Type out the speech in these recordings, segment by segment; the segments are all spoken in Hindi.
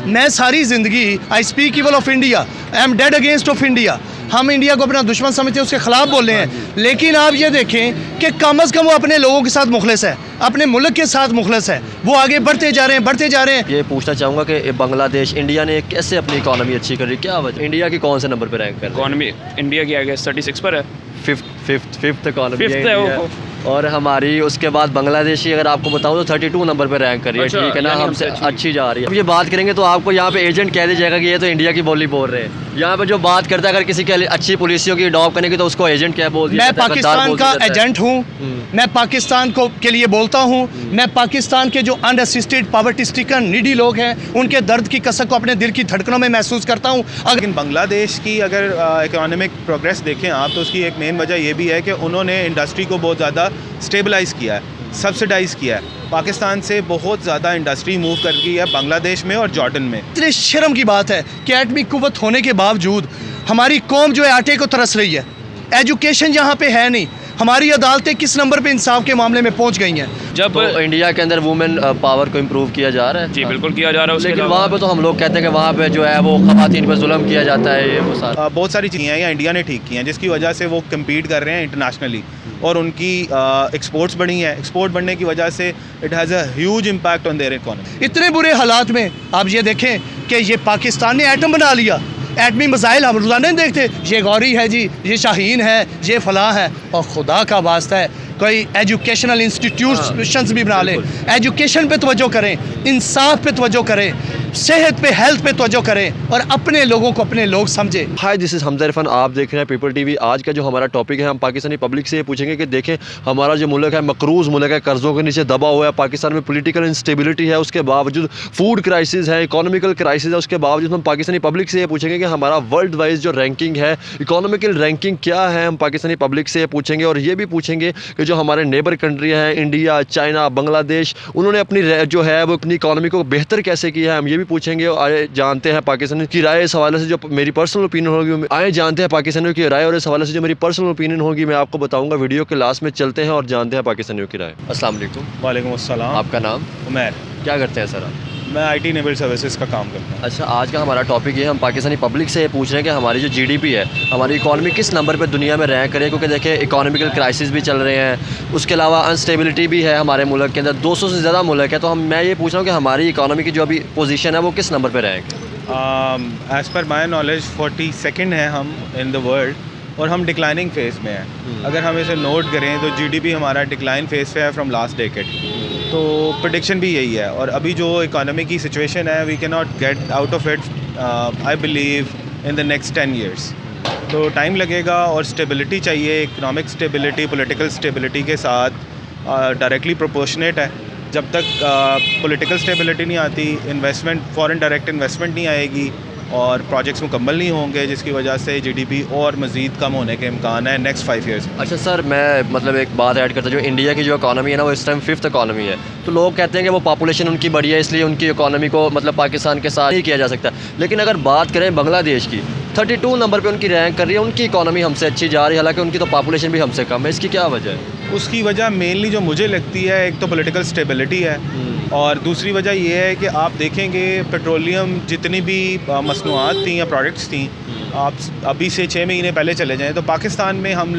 मैं सारी ज़िंदगी I speak evil of India, I am dead against of India. हम इंडिया को अपना दुश्मन समझते हैं, उसके ख़िलाफ़ बोल रहे हैं। लेकिन आप ये देखें कि कम अज़ कम वो अपने लोगों के साथ मुखलिस है, अपने मुल्क के साथ मुखलिस है। वो आगे बढ़ते जा रहे हैं, बढ़ते जा रहे हैं। ये पूछना चाहूँगा कि बांग्लादेश इंडिया ने कैसे अपनी इकॉनमी अच्छी करी, क्या वजह? इंडिया की कौन से नंबर पर रैंक कर रही है? इकॉनमी इंडिया की आगे 36 पर है। फिफ्थ इकॉनमी Fifth है वो। और हमारी उसके बाद बांग्लादेश की अगर आपको बताऊँ तो 32 नंबर पर रैंक करी है। अच्छा, ठीक है ना, यानी हमसे हमसे अच्छी जा रही है। अब ये बात करेंगे तो आपको यहाँ पे एजेंट कह दिया जाएगा कि ये तो इंडिया की बोली बोल रहे हैं। यहाँ पे जो बात करता है अगर किसी के लिए अच्छी पॉलिसियों की अडॉप्ट करने की तो उसको एजेंट क्या बोल दिया मैं जाता है, गद्दार पाकिस्तान बोल का दिया जाता है। एजेंट हूँ, मैं पाकिस्तान को के लिए बोलता हूँ। मैं पाकिस्तान के जो अनअसिस्टेड पॉवर्टी स्ट्रिकन नीडी लोग हैं उनके दर्द की कसक को अपने दिल की धड़कनों में महसूस करता हूँ। लेकिन बांग्लादेश की अगर इकोनॉमिक प्रोग्रेस देखें आप तो उसकी एक मेन वजह ये भी है कि उन्होंने इंडस्ट्री को बहुत ज़्यादा स्टेबलाइज़ किया है, सब्सिडाइज़ किया है। पाकिस्तान से बहुत ज़्यादा इंडस्ट्री मूव कर गई है बांग्लादेश में और जॉर्डन में। इतने शर्म की बात है कि एटमी कुव्वत होने के बावजूद हमारी कौम जो है आटे को तरस रही है। एजुकेशन यहाँ पे है नहीं। हमारी अदालतें किस नंबर पे इंसाफ के मामले में पहुँच गई हैं। जब तो इंडिया के अंदर वुमेन पावर को इम्प्रूव किया जा रहा है। जी बिल्कुल किया जा रहा है। उसके लेकिन अलावा वहाँ पे तो हम लोग कहते हैं कि वहाँ पे जो है वो ख़वातीन पर जुल्म किया जाता है, ये वो सारा। बहुत सारी चीज़ें हैं या इंडिया ने ठीक की हैं जिसकी वजह से वो कम्पीट कर रहे हैं इंटरनेशनली और उनकी एक्सपोर्ट्स बढ़ी हैं। एक्सपोर्ट बढ़ने की वजह से it has a huge impact on their economy. इतने बुरे हालात में आप ये देखें कि ये पाकिस्तान ने एटम बना लिया। एटमी मिसाइल हम रोज़ाना नहीं देखते, ये गौरी है जी, ये शाहीन है, ये फलां है। और खुदा का वास्ता है कोई एजुकेशनल इंस्टीट्यूशंस भी बना लें। एजुकेशन पे तवज्जो करें, इंसाफ पे तवज्जो करें, सेहत पे, हेल्थ पे तवज्जो करें और अपने लोगों को अपने लोग समझें। हाय, दिस इज़ हमजा इरफान, आप देख रहे हैं पीपल टीवी। आज का जो हमारा टॉपिक है, हम पाकिस्तानी पब्लिक से ये पूछेंगे कि देखें हमारा जो मुल्क है मकरूज़ मुल्क है, कर्ज़ों के नीचे दबा हुआ है। पाकिस्तान में पॉलिटिकल इंस्टेबिलिटी है, उसके बावजूद फूड क्राइसिस है, इकोनॉमिकल क्राइसिस है, उसके बावजूद हम पाकिस्तानी पब्लिक से ये पूछेंगे कि हमारा वर्ल्ड वाइज जो रैंकिंग है, इकोनॉमिकल रैंकिंग क्या है, हम पाकिस्तानी पब्लिक से ये पूछेंगे। और ये भी पूछेंगे कि जो हमारे नेबर कंट्री हैं, इंडिया, चाइना, बांग्लादेश, उन्होंने अपनी जो है वो अपनी इकोनॉमी को बेहतर कैसे किया है, हम ये भी पूछेंगे। आए जानते हैं पाकिस्तान की राय इस हवाले से, जो मेरी पर्सनल ओपिनियन होगी। आए जानते हैं पाकिस्तानियों की राय और इस हवाले से जो मेरी पर्सनल ओपिनियन होगी मैं आपको बताऊंगा। वीडियो के लास्ट में चलते हैं और जानते हैं पाकिस्तानियों की राय। अस्सलाम वालेकुम। वालेकुम अस्सलाम। आपका नाम? उमैर। क्या करते हैं सर आप? मैं IT नेवल सर्विसेज का काम करता हूँ। अच्छा, आज का हमारा टॉपिक ये है, हम पाकिस्तानी पब्लिक से ये पूछ रहे हैं कि हमारी जो GDP है, हमारी इकॉनमी किस नंबर पे दुनिया में रैंक करे। क्योंकि देखिए इकोनॉमिकल क्राइसिस भी चल रहे हैं, उसके अलावा अनस्टेबिलिटी भी है हमारे मुल्क के अंदर। 200 से ज़्यादा मुल्क है, तो मैं ये पूछ रहा हूँ कि हमारी इकॉनमी की जो अभी पोजीशन है वो किस नंबर पे रैंक है? As per my knowledge 42nd है हम इन द वर्ल्ड और हम डिक्लाइनिंग फेज़ में हैं। अगर हम इसे नोट करें तो GDP हमारा डिक्लाइन फेज़ पे है फ्रॉम लास्ट डेकेड। तो प्रेडिक्शन भी यही है और अभी जो इकोनॉमी की सिचुएशन है we can not get out of it I believe in the next 10 years। तो टाइम लगेगा और स्टेबिलिटी चाहिए, इकोनॉमिक स्टेबिलिटी पॉलिटिकल स्टेबिलिटी के साथ डायरेक्टली प्रोपोर्शनेट है। जब तक पॉलिटिकल स्टेबिलिटी नहीं आती, इन्वेस्टमेंट, फॉरेन डायरेक्ट इन्वेस्टमेंट नहीं आएगी और प्रोजेक्ट्स मुकम्मल नहीं होंगे, जिसकी वजह से GDP और मज़ीद कम होने के इम्कान है नेक्स्ट 5 years। अच्छा सर, मैं मतलब एक बात ऐड करता हूँ, जो इंडिया की जो इकोनॉमी है ना वो इस टाइम 5th इकोनॉमी है। तो लोग कहते हैं कि वो पॉपुलेशन उनकी बड़ी है इसलिए उनकी इकोनॉमी को मतलब पाकिस्तान के साथ नहीं किया जा सकता। लेकिन अगर बात करें बांग्लादेश की, 32 नंबर पे उनकी रैंक कर रही है, उनकी इकोनॉमी हमसे अच्छी जा रही है, हालांकि उनकी तो पॉपुलेशन भी हमसे कम है। इसकी क्या वजह है? उसकी वजह मेनली जो मुझे लगती है, एक तो पॉलिटिकल स्टेबिलिटी है और दूसरी वजह ये है कि आप देखेंगे पेट्रोलियम जितनी भी मसनूआत थी या प्रोडक्ट्स थी, आप अभी से 6 महीने पहले चले जाएं तो पाकिस्तान में हम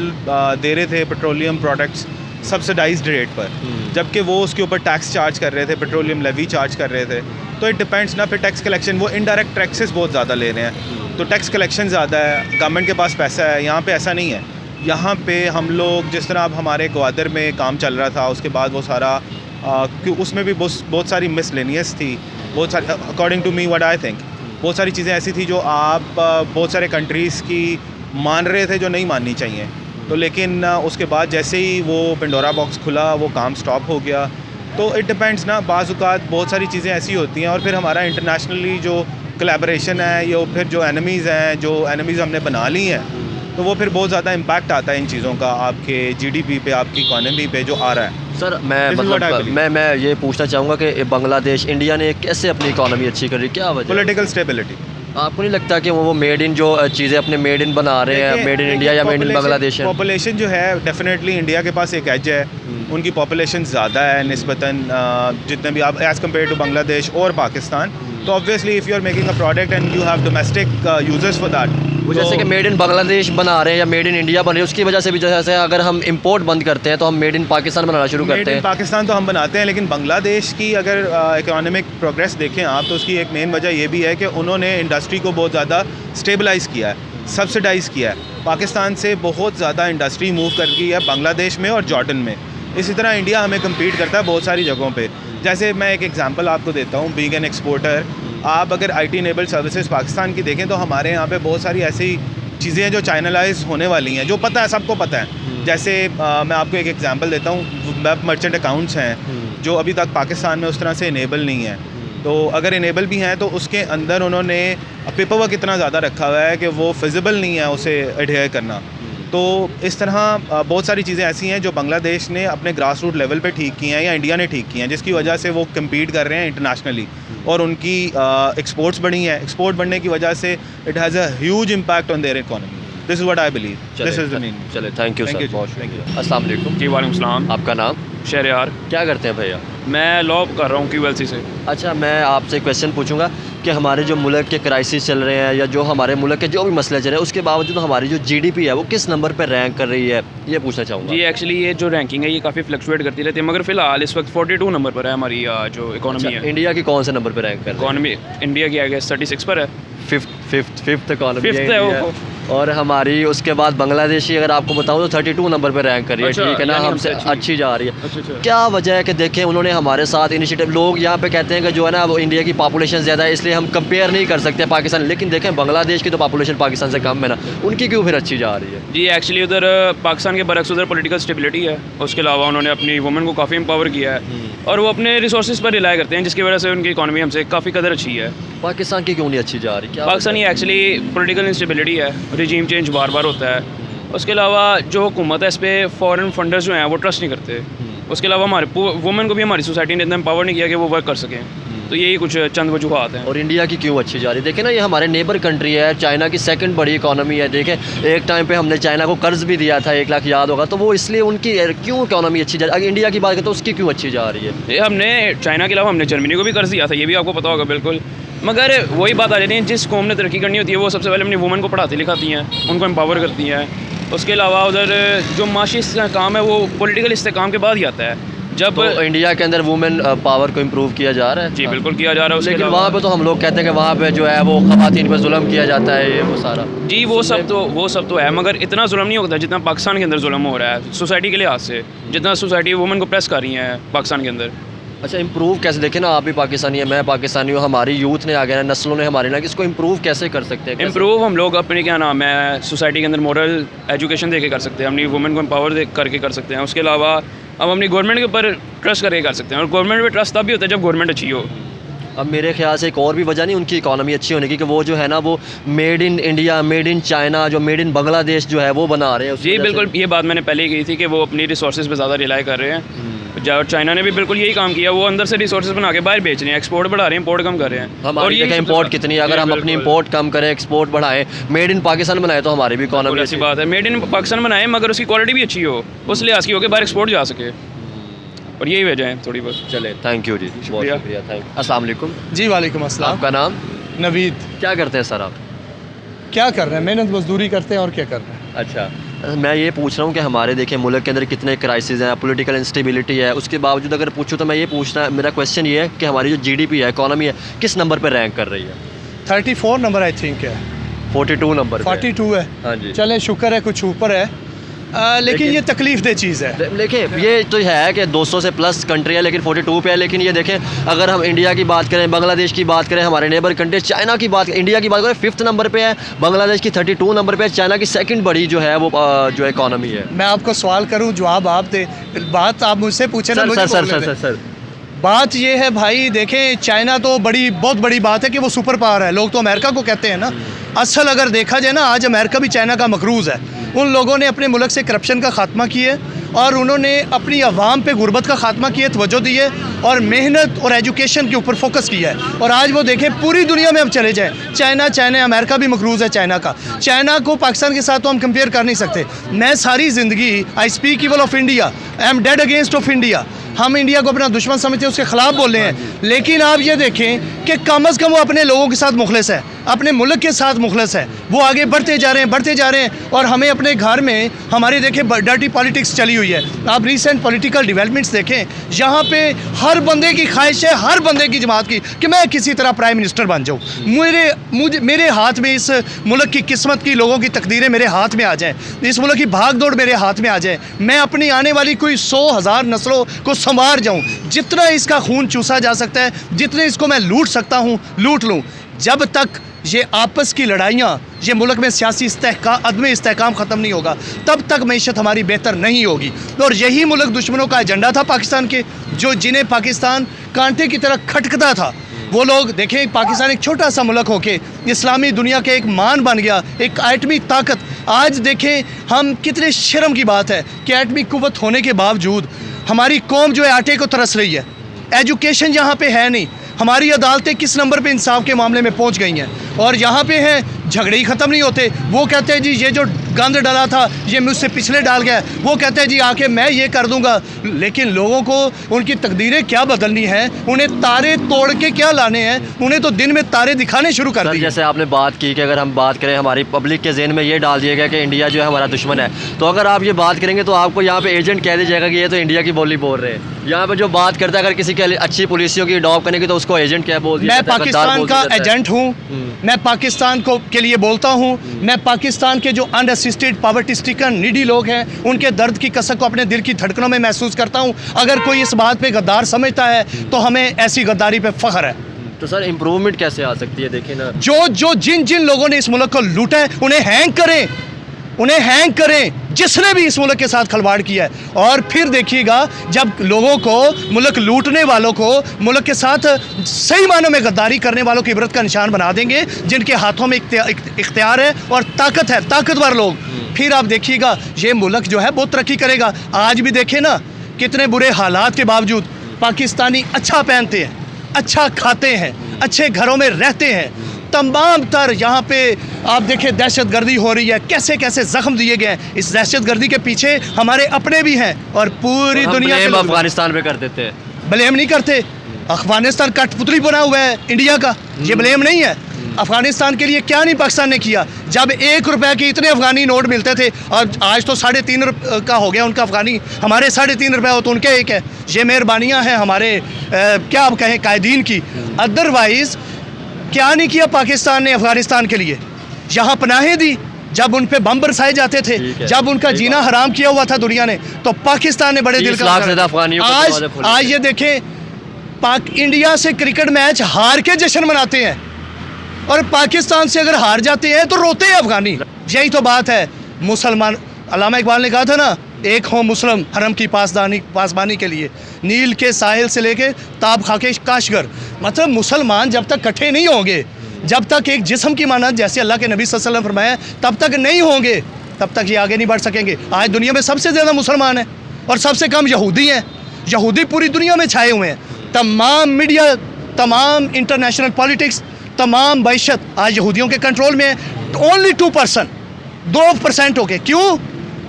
दे रहे थे पेट्रोलियम प्रोडक्ट्स सब्सिडाइज्ड रेट पर, जबकि वो उसके ऊपर टैक्स चार्ज कर रहे थे, पेट्रोलियम लेवी चार्ज कर रहे थे। तो इट डिपेंड्स ना, फिर टैक्स कलेक्शन, वो इनडायरेक्ट टैक्सेस बहुत ज़्यादा ले रहे हैं तो टैक्स कलेक्शन ज़्यादा है, गवर्नमेंट के पास पैसा है। यहाँ पे ऐसा नहीं है। यहाँ पे हम लोग जिस तरह अब हमारे ग्वादर में काम चल रहा था, उसके बाद वो सारा उसमें भी बहुत सारी मिसलेनियस थी, बहुत सारी, according to me what I think, बहुत सारी चीज़ें ऐसी थी जो आप बहुत सारे कंट्रीज़ की मान रहे थे जो नहीं माननी चाहिए। तो लेकिन उसके बाद जैसे ही वो पेंडोरा बॉक्स खुला वो काम स्टॉप हो गया। तो इट डिपेंड्स ना, बाज़ औक़ात बहुत सारी चीज़ें ऐसी होती हैं और फिर हमारा इंटरनेशनली जो कोलैबोरेशन है या फिर जो एनिमीज़ हैं, जो एनिमीज़ हमने बना ली हैं, तो वो फिर बहुत ज़्यादा इम्पैक्ट आता है इन चीज़ों का आपके GDP पे, आपकी इकोनॉमी पे जो आ रहा है। सर मैं ये पूछना चाहूँगा कि बांग्लादेश इंडिया ने कैसे अपनी इकोनॉमी अच्छी करी, क्या वजह? Political stability. आपको नहीं लगता कि वो मेड इन जो चीज़ें अपने मेड इन बना रहे हैं, मेड इन इंडिया या मेड इन बांग्लादेश? पॉपुलेशन जो है डेफिनेटली इंडिया के पास एक एज है, उनकी पॉपुलेशन ज़्यादा है निस्बतन जितने भी आप एज़ कम्पेयर टू बांग्लादेश और पाकिस्तान, तो obviously if you are making a product and you have domestic users for that, वो जैसे कि मेड इन बांग्लादेश बना रहे हैं या मेड इन इंडिया बन रहे हैं, उसकी वजह से भी जैसे अगर हम इंपोर्ट बंद करते हैं तो हम मेड इन पाकिस्तान बनाना शुरू मेड करते इन हैं। पाकिस्तान तो हम बनाते हैं, लेकिन बांग्लादेश की अगर इकोनॉमिक प्रोग्रेस देखें आप, तो उसकी एक मेन वजह ये भी है कि उन्होंने इंडस्ट्री को बहुत ज़्यादा स्टेबलाइज़ किया है, सब्सिडाइज़ किया है। पाकिस्तान से बहुत ज़्यादा इंडस्ट्री मूव कर गई है बांग्लादेश में और जॉर्डन में। इसी तरह इंडिया हमें कम्पीट करता है बहुत सारी जगहों पे। जैसे मैं एक एग्जांपल आपको देता हूँ, बीइंग एन एक्सपोर्टर, आप अगर आईटी इनेबल्ड सर्विसेज पाकिस्तान की देखें तो हमारे यहाँ पे बहुत सारी ऐसी चीज़ें हैं जो चाइनालाइज होने वाली हैं, जो पता है, सबको पता है। जैसे मैं आपको एक एग्जांपल देता हूँ, वेब मर्चेंट अकाउंट्स हैं जो अभी तक पाकिस्तान में उस तरह से इनेबल नहीं है। तो अगर इनेबल भी हैं तो उसके अंदर उन्होंने पेपर वर्क इतना ज़्यादा रखा हुआ है कि वो फिजिबल नहीं है उसे एडहेयर करना। तो इस तरह बहुत सारी चीज़ें ऐसी हैं जो बांग्लादेश ने अपने ग्रास रूट लेवल पे ठीक की हैं या इंडिया ने ठीक की हैं, जिसकी वजह से वो कम्पीट कर रहे हैं इंटरनेशनली और उनकी एक्सपोर्ट्स बढ़ी हैं। एक्सपोर्ट बढ़ने की वजह से it has a huge impact on their economy. This is what I believe, this is the mean. चले, थैंक यू सर, बहुत शुक्रिया। अस्सलाम वालेकुम। जी वालेकुम सलाम। आपका नाम? शहरयार। क्या करते हैं भैया? मैं लॉ कर रहा हूँ QLC से। अच्छा, मैं आपसे क्वेश्चन पूछूंगा कि हमारे जो मुल्क के क्राइसिस चल रहे हैं या जो हमारे मुल्क के जो भी मसले चल रहे हैं, उसके बावजूद हमारी जो GDP है वो किस नंबर पर रैंक कर रही है, ये पूछना चाहूँगा। जी एक्चुअली ये जो रैंकिंग है ये काफ़ी फ्लक्चुएट करती रहती है, मगर फिलहाल इस वक्त 42 नंबर पर है हमारी जो इकोनॉमी है। इंडिया की कौन से नंबर पर रैंक कर रही है? इकोनॉमी इंडिया की आगे 36 पर है। फिफ्थ इकोनॉमी Fifth है वो। और हमारी उसके बाद बांग्लादेशी अगर आपको बताऊं तो 32 नंबर पे रैंक कर रही है। अच्छा, ठीक है ना, यानी हमसे हमसे अच्छी जा रही है। अच्छा। क्या वजह है कि देखें उन्होंने हमारे साथ इनिशिएटिव, लोग यहाँ पे कहते हैं कि जो है ना वो इंडिया की पॉपुलेशन ज़्यादा है इसलिए हम कंपेयर नहीं कर सकते पाकिस्तान, लेकिन देखें बांग्लादेश की तो पॉपुलेशन पाकिस्तान से कम है ना, उनकी क्यों फिर अच्छी जा रही है? जी एक्चुअली उधर पाकिस्तान के बरक्स उधर पॉलिटिकल स्टेबिलिटी है, उसके अलावा उन्होंने अपनी वुमेन को काफ़ी एम्पावर किया है और वो अपने रिसोर्सेज पर रिलाई करते हैं, जिसकी वजह से उनकी इकोनॉमी हमसे काफ़ी कदर अच्छी है। पाकिस्तान की क्यों नहीं अच्छी जा रही? क्या पाकिस्तानी एक्चुअली पॉलिटिकल इंस्टेबिलिटी है, रिजीम चेंज बार बार होता है। उसके अलावा जो हुकूमत है इस पर फॉरेन फंडर्स जो हैं वो ट्रस्ट नहीं करते। उसके अलावा हमारे वुमेन को भी हमारी सोसाइटी ने इतना एम्पावर नहीं किया कि वो वर्क कर सकें। तो यही कुछ चंद वजूहात हैं। और इंडिया की क्यों अच्छी जा रही है? देखें ना, ये हमारे नेबर कंट्री है, चाइना की सेकंड बड़ी इकोनॉमी है। देखें एक टाइम पे हमने चाइना को कर्ज भी दिया था 1 लाख, याद होगा, तो वो इसलिए उनकी क्यों इकोनॉमी अच्छी जा रही है? अगर इंडिया की बात करें तो उसकी क्यों अच्छी जा रही है? ये हमने चाइना के अलावा हमने जर्मनी को भी कर्ज दिया था, ये भी आपको पता होगा बिल्कुल। मगर वही बात आ जाती है, जिस कौम ने तरक्की करनी होती है वो सबसे पहले अपनी वुमेन को पढ़ाती लिखाती हैं, उनको एम्पावर करती हैं। उसके अलावा उधर जो माशी काम है वो पॉलिटिकल इस्तेकाम के बाद ही आता है। जब तो इंडिया के अंदर वुमेन पावर को इम्प्रूव किया जा रहा है? जी बिल्कुल किया जा रहा है। उसके लेकिन अलावा वहाँ पे तो हम लोग कहते हैं कि वहाँ पे जो है वो ख़वातीन पर जुल्म किया जाता है, ये वो सारा। जी वो सब तो है, मगर इतना जुल्म नहीं होता जितना पाकिस्तान के अंदर जुल्म हो रहा है सोसाइटी के लिहाज से, जितना सोसाइटी वुमेन को प्रेस कर रही है पाकिस्तान के अंदर। अच्छा, इम्प्रूव कैसे? देखें ना, आप भी पाकिस्तानी है, मैं पाकिस्तानी हूँ, हमारी यूथ ने आ गया ना, नस्लों ने हमारे ना, इसको इम्प्रूव कैसे कर सकते हैं? इम्प्रूव हम लोग अपने क्या नाम है सोसाइटी के अंदर मॉरल एजुकेशन दे के कर सकते हैं, अपनी वुमेन को एम्पावर करके कर सकते हैं। उसके अलावा हम अपनी गवर्नमेंट के ऊपर ट्रस्ट करके कर सकते हैं, और गवर्नमेंट पे ट्रस्ट तब भी होता है जब गवर्नमेंट अच्छी हो। अब मेरे ख्याल से एक और भी वजह नहीं उनकी इकोनॉमी अच्छी होने की, कि वो जो है ना वो made in India, made in China, जो मेड इन बांग्लादेश जो है वो बना रहे हैं। जी बिल्कुल, ये बात मैंने पहले ही कही थी कि वो अपनी रिसोर्सेज पे ज़्यादा रिलाई कर रहे हैं। और चाइना ने भी बिल्कुल यही काम किया, वो अंदर से रिसोर्सेज बना के बाहर बेच रहे हैं, एक्सपोर्ट बढ़ा रहे हैं, इंपोर्ट कम कर रहे हैं। हमारी जगह इंपोर्ट कितनी है, अगर हम अपनी इंपोर्ट कम करें, एक्सपोर्ट बढ़ाएं, मेड इन पाकिस्तान बनाए तो हमारी भी इकोनॉमी ऐसी बात है। मेड इन पाकिस्तान बनाए मगर उसकी क्वालिटी भी अच्छी हो, उस लिहाज की हो कि बाहर एक्सपोर्ट जा सके, और यही वजह है थोड़ी बहुत। चले, थैंक यू जी, बहुत शुक्रिया। शुक्रिया, थैंक। अस्सलाम वालेकुम। जी वालेकुम अस्सलाम। आपका नाम? नवीद। क्या करते हैं सर आप? क्या कर रहे हैं? मेहनत मजदूरी करते हैं और क्या कर रहे हैं। अच्छा, मैं ये पूछ रहा हूँ कि हमारे देखें मुल्क के अंदर कितने क्राइसिस हैं, पॉलिटिकल इंस्टेबिलिटी है, उसके बावजूद अगर पूछूँ तो मैं ये पूछना, मेरा क्वेश्चन ये है कि हमारी जो GDP है, इकोनॉमी है, किस नंबर पर रैंक कर रही है? 34 नंबर आई थिंक है। 42 नंबर पे। 42 है। हाँ जी। चले शुक्र है कुछ ऊपर है, लेकिन ये तकलीफ दे चीज़ है। देखिए ये तो है कि 200 से प्लस कंट्री है लेकिन 42 पे है, लेकिन ये देखें अगर हम इंडिया की बात करें, बांग्लादेश की बात करें, हमारे नेबर कंट्री चाइना की बात, इंडिया की बात करें 5th नंबर पे है, बांग्लादेश की 32 नंबर पे है, चाइना की सेकंड बड़ी जो है वो जो इकोनॉमी है। मैं आपको सवाल करूं, जवाब आप दे, बात आप मुझसे पूछे ना, मुझे बोलने दें। सर बात ये है भाई, देखें चाइना तो बहुत बड़ी बात है कि वो सुपर पावर है, लोग तो अमेरिका को कहते हैं ना। असल अगर देखा जाए ना, आज अमेरिका भी चाइना का मकरूज़ है। उन लोगों ने अपने मुल्क से करप्शन का खात्मा किया और उन्होंने अपनी आवाम पे गुर्बत का खात्मा किया, तवज्जो दी है और मेहनत और एजुकेशन के ऊपर फोकस किया है। और आज वो देखें पूरी दुनिया में अब चले जाएं, चाइना अमेरिका भी मकरूज़ है चाइना का। चाइना को पाकिस्तान के साथ तो हम कंपेयर कर नहीं सकते। मैं सारी ज़िंदगी I speak evil of India, I am dead against of India. हम इंडिया को अपना दुश्मन समझते हैं, उसके खिलाफ बोल रहे हैं। लेकिन आप ये देखें कि कम अज़ कम वो अपने लोगों के साथ मुखलिस है, अपने मुल्क के साथ मुखलिस है। वो आगे बढ़ते जा रहे हैं, बढ़ते जा रहे हैं। और हमें अपने घर में हमारी देखें डर्टी पॉलिटिक्स चली हुई है। आप रिसेंट पॉलिटिकल डेवलपमेंट्स देखें, जहाँ पे हर बंदे की ख्वाहिश है, हर बंदे की जमात की, कि मैं किसी तरह प्राइम मिनिस्टर बन जाऊँ। मेरे हाथ में इस मुल्क की किस्मत की, लोगों की तकदीरें मेरे हाथ में आ जाएँ, इस मुल्क की भाग दौड़ मेरे हाथ में आ जाए, मैं अपनी आने वाली कोई 100,000 नस्लों को संवार जाऊँ। जितना इसका खून चूसा जा सकता है, जितने इसको मैं लूट सकता हूँ लूट लूँ। जब तक ये आपस की लड़ाइयाँ, ये मुल्क में सियासी अदम इस्तेहकाम ख़त्म नहीं होगा, तब तक मैशत हमारी बेहतर नहीं होगी। और यही मुल्क दुश्मनों का एजेंडा था पाकिस्तान के, जिन्हें पाकिस्तान कांटे की तरह खटकता था। वो लोग देखें, पाकिस्तान एक छोटा सा मुल्क होके इस्लामी दुनिया के एक मान बन गया, एक एटमी ताकत। आज देखें हम, कितने शर्म की बात है कि एटमी कुव्वत होने के बावजूद हमारी कौम जो है आटे को तरस रही है। एजुकेशन यहाँ पे है नहीं, हमारी अदालतें किस नंबर पे इंसाफ के मामले में पहुँच गई हैं। और यहाँ पे हैं, झगड़े ही ख़त्म नहीं होते। वो कहते हैं जी ये जो गंद डाला था ये मुझसे पिछले डाल गया, वो कहते हैं जी आके मैं ये कर दूंगा। लेकिन लोगों को उनकी तकदीरें क्या बदलनी है, उन्हें तारे तोड़ के क्या लाने हैं, उन्हें तो दिन में तारे दिखाने शुरू कर दिए। जैसे आपने बात की कि अगर हम बात करें, हमारी पब्लिक के जहन में ये डाल दिया गया कि इंडिया जो है हमारा दुश्मन है, तो अगर आप ये बात करेंगे तो आपको यहाँ पे एजेंट कह दिया जाएगा कि ये तो इंडिया की बोली बोल रहे हैं। यहाँ पे जो बात करता है, अगर किसी की अच्छी पॉलिसियों की अडॉप्ट करने की, तो उसको एजेंट क्या बोल दिया जाता है? मैं पाकिस्तान का एजेंट हूँ, मैं पाकिस्तान के लिए बोलता हूँ। मैं पाकिस्तान के जो अनअसिस्टेड, पॉवर्टी स्ट्रिकन, नीडी लोग हैं, उनके दर्द की कसक को अपने दिल की धड़कनों में महसूस करता हूँ। अगर कोई इस बात पे गद्दार समझता है तो हमें ऐसी गद्दारी पे फ़ख्र है। तो सर इम्प्रूवमेंट कैसे आ सकती है? देखिए ना, जिन लोगों ने इस मुल्क को लूटा है उन्हें हैंग करें, उन्हें हैंग करें, जिसने भी इस मुल्क के साथ खिलवाड़ किया है। और फिर देखिएगा, जब लोगों को, मुल्क लूटने वालों को, मुल्क के साथ सही मानों में गद्दारी करने वालों की इबरत का निशान बना देंगे, जिनके हाथों में इख्तियार है और ताकत है, ताकतवर लोग, फिर आप देखिएगा ये मुल्क जो है बहुत तरक्की करेगा। आज भी देखें ना, कितने बुरे हालात के बावजूद पाकिस्तानी अच्छा पहनते हैं, अच्छा खाते हैं, अच्छे घरों में रहते हैं। तमाम तर यहाँ पे आप देखें दहशतगर्दी हो रही है, कैसे कैसे जख्म दिए गए हैं। इस दहशतगर्दी के पीछे हमारे अपने भी हैं और पूरी दुनिया के लोग अफगानिस्तान पे कर देते हैं। ब्लेम नहीं करते। अफगानिस्तान कठपुतली बना हुआ है इंडिया का, ये ब्लेम नहीं है। अफगानिस्तान के लिए क्या नहीं पाकिस्तान ने किया। जब 1 रुपए के इतने अफगानी नोट मिलते थे, और आज तो 3.5 रुपये का हो गया उनका अफगानी, हमारे 3.5 रुपये हो तो उनके 1 है। ये मेहरबानियाँ हैं हमारे क्या आप कहें कायदीन की। अदरवाइज़ क्या नहीं किया पाकिस्तान ने अफगानिस्तान के लिए? यहाँ पनाहें दी, जब उन पे बम बरसाए जाते थे, जब उनका जीना हराम किया हुआ था दुनिया ने, तो पाकिस्तान ने बड़े दिल का आज ये देखें, इंडिया से क्रिकेट मैच हार के जश्न मनाते हैं और पाकिस्तान से अगर हार जाते हैं तो रोते हैं अफगानी। यही तो बात है। मुसलमान, अल्लामा इकबाल ने कहा था ना, एक हो मुस्लिम हरम की पासबानी के लिए, नील के साहिल से लेके ताब खाके काशगर। मतलब मुसलमान जब तक इकट्ठे नहीं होंगे, जब तक एक जिस्म की मानत, जैसे अल्लाह के नबी सल्लल्लाहु अलैहि वसल्लम फरमाया, तब तक नहीं होंगे, तब तक ये आगे नहीं बढ़ सकेंगे। आज दुनिया में सबसे ज़्यादा मुसलमान हैं और सबसे कम यहूदी हैं। यहूदी पूरी दुनिया में छाए हुए हैं। तमाम मीडिया, तमाम इंटरनेशनल पॉलिटिक्स, तमाम मैशत आज यहूदियों के कंट्रोल में है। ओनली 2% हो गए। क्यों?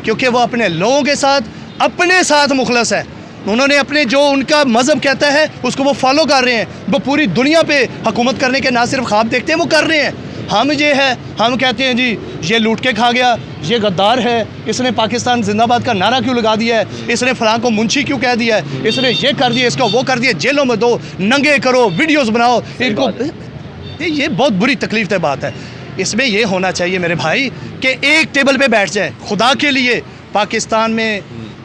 क्योंकि वो अपने लोगों के साथ, अपने साथ मुखलस है। उन्होंने अपने जो उनका मज़हब कहता है उसको वो फॉलो कर रहे हैं। वो पूरी दुनिया पे हुकूमत करने के ना सिर्फ ख्वाब देखते हैं, वो कर रहे हैं। हम ये है, हम कहते हैं जी ये लूट के खा गया, ये गद्दार है, इसने पाकिस्तान जिंदाबाद का नारा क्यों लगा दिया है, इसने फलां को मुंशी क्यों कह दिया है, इसने ये कर दिया, इसको वो कर दिया, जेलों में दो, नंगे करो, वीडियोज़ बनाओ इनको। ये बहुत बुरी तकलीफ बात है। इसमें ये होना चाहिए मेरे भाई कि एक टेबल पे बैठ जाए। खुदा के लिए पाकिस्तान में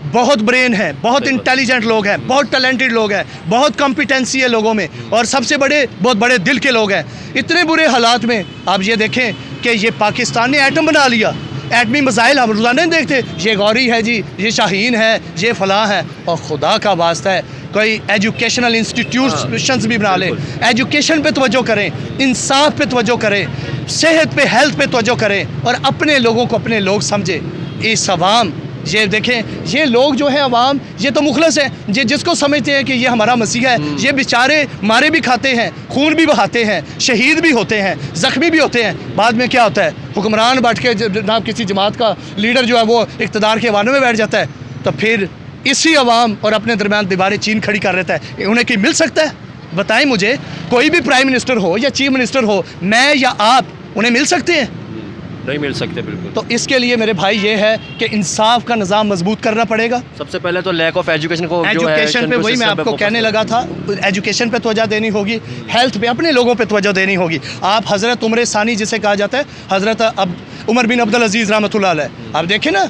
बहुत ब्रेन है, बहुत इंटेलिजेंट लोग हैं, बहुत टैलेंटेड लोग हैं, बहुत कॉम्पिटेंसी है लोगों में, और सबसे बड़े बहुत बड़े दिल के लोग हैं। इतने बुरे हालात में आप ये देखें कि ये पाकिस्तान ने एटम बना लिया। एटमी मिसाइल हम रोज़ाना नहीं देखते, ये गौरी है जी, ये शाहीन है, ये फलां है। और खुदा का वास्ता है कोई एजुकेशनल इंस्टीट्यूशंस भी बना ले। एजुकेशन पे तवज्जो करें, इंसाफ पे तवज्जो करें, सेहत पे, हेल्थ पे तवज्जो करें, और अपने लोगों को अपने लोग समझे। इस अवाम, ये देखें, ये लोग जो है अवाम, ये तो मुखलस है, ये जिसको समझते हैं कि ये हमारा मसीहा है। ये बेचारे मारे भी खाते हैं, खून भी बहाते हैं, शहीद भी होते हैं, ज़ख्मी भी होते हैं। बाद में क्या होता है, हुक्मरान बैठ के जनाब किसी जमात का लीडर जो है वो इक़्तिदार के वानों में बैठ जाता है, तो फिर इसी अवाम और अपने दरमियान दीवारें चीन खड़ी कर रहता है, उन्हें क्या मिल सकता है? बताएं मुझे, कोई भी प्राइम मिनिस्टर हो या चीफ मिनिस्टर हो, मैं या आप, उन्हें मिल सकते हैं? नहीं मिल सकते बिल्कुल। तो इसके लिए मेरे भाई ये है कि इंसाफ का निज़ाम मजबूत करना पड़ेगा। सबसे पहले तो लैक ऑफ एजुकेशन को एजुकेशन पे वही मैं आपको कहने लगा था, एजुकेशन पे तवज्जो देनी होगी, हेल्थ पे अपने लोगों पे तवज्जो देनी होगी। आप हज़रत उमर सानी जिसे कहा जाता है, हज़रत अब उमर बिन अब्दुल अजीज़ रहमतुल्लाह अलैह, आप देखें ना,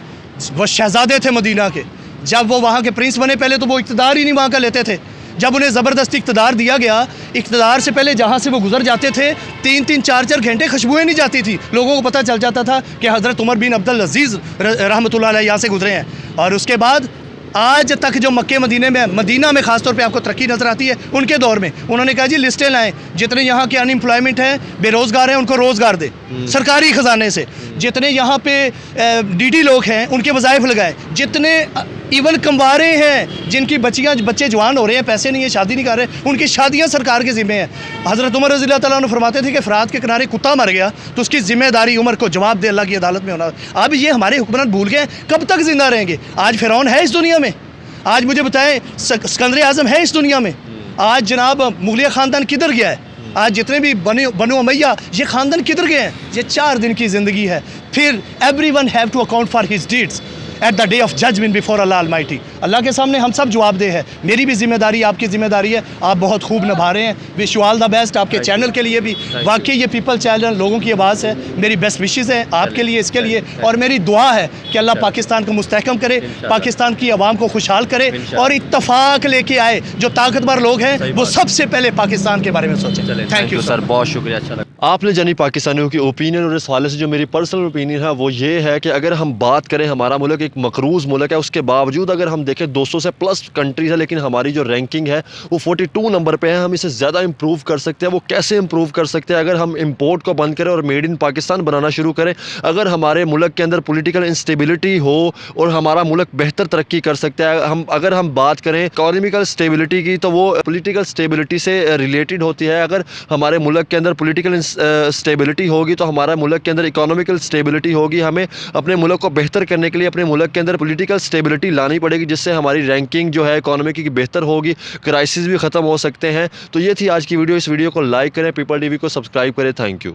वो शहज़ादे थे मदीना के, जब वो वहाँ के प्रिंस बने पहले तो वो इक़्तिदार ही नहीं वहाँ का लेते थे। जब उन्हें ज़बरदस्ती इक़्तिदार दिया गया, इक़्तिदार से पहले जहाँ से वो गुजर जाते थे 3-3 4-4 घंटे खुशबुएं नहीं जाती थी, लोगों को पता चल जाता था कि हज़रत उमर बिन अब्दुल अजीज़ रहमतुल्लाह अलैह यहाँ से गुजरे हैं। और उसके बाद आज तक जो मक्के मदीना में ख़ास तौर पे आपको तरक्की नज़र आती है, उनके दौर में उन्होंने कहा जी लिस्टें लाएं, जितने यहाँ के अनएम्प्लॉयमेंट हैं, बेरोज़गार हैं, उनको रोज़गार दे सरकारी ख़जाने से, जितने यहाँ पे डीडी लोग हैं उनके वज़ाइफ लगाएं, जितने इवन कमवारे हैं जिनकी बच्चे जवान हो रहे हैं, पैसे नहीं है, शादी नहीं कर रहे, उनकी शादियाँ सरकार के ज़िम्मे हैं। हज़रत उमर रज़ी अल्लाह तआला अन्हु फरमाते थे कि फ़रात के किनारे कुत्ता मर गया तो उसकी ज़िम्मेदारी उमर को जवाब दे अल्लाह की अदालत में होना। अब ये हमारे हुक्मरान भूल गए, कब तक ज़िंदा रहेंगे? आज फ़िरौन है इस दुनिया में? आज मुझे बताएं सिकंदर आज़म है इस दुनिया में? आज जनाब मुगलिया ख़ानदान किधर गया है? आज जितने भी बनु उमैया ये ख़ानदान किधर गए हैं? ये 4 दिन की ज़िंदगी है। फिर everyone have to account for his deeds at the day of judgement before Allah almighty. Allah के सामने हम सब जवाबदेह है। मेरी भी जिम्मेदारी, आपकी जिम्मेदारी है, आप बहुत खूब निभा रहे हैं। Wish you all the best. आपके चैनल के लिए भी वाकई ये पीपल चैनल लोगों की आवाज़ है। मेरी बेस्ट विशेज़ हैं आपके लिए, इसके लिए, और मेरी दुआ है कि अल्लाह पाकिस्तान को मुस्तहकम करे, पाकिस्तान की आवाम को खुशहाल करे और इत्तफाक लेके आए। जो ताकतवर लोग हैं वो सबसे पहले पाकिस्तान के बारे में सोचें। थैंक यू सर, बहुत शुक्रिया, अच्छा लगा। आपने जानी पाकिस्तानियों की ओपिनियन, और इस हवाले से जो मेरी पर्सनल ओपिनियन है वो ये है कि अगर हम बात करें, हमारा मुल्क एक मकरूज़ मुल्क है, उसके बावजूद अगर हम देखें 200 से प्लस कंट्रीज़ है, लेकिन हमारी जो रैंकिंग है वो 42 नंबर पे है। हम इसे ज़्यादा इम्प्रूव कर सकते हैं। वो कैसे इम्प्रूव कर सकते हैं? अगर हम इम्पोर्ट को बंद करें और मेड इन पाकिस्तान बनाना शुरू करें, अगर हमारे मुल्क के अंदर पॉलिटिकल इंस्टेबिलिटी हो और हमारा मुल्क बेहतर तरक्की कर सकता है। अगर हम बात करें इकोनॉमिकल स्टेबिलिटी की, तो वो पॉलिटिकल स्टेबिलिटी से रिलेटेड होती है। अगर हमारे मुल्क के अंदर पॉलिटिकल स्टेबिलिटी होगी तो हमारा मुल्क के अंदर इकोनॉमिकल स्टेबिलिटी होगी। हमें अपने मुल्क को बेहतर करने के लिए अपने मुल्क के अंदर पॉलिटिकल स्टेबिलिटी लानी पड़ेगी, जिससे हमारी रैंकिंग जो है इकोनॉमी की बेहतर होगी, क्राइसिस भी ख़त्म हो सकते हैं। तो ये थी आज की वीडियो। इस वीडियो को लाइक करें, पीपल टीवी को सब्सक्राइब करें। Thank you.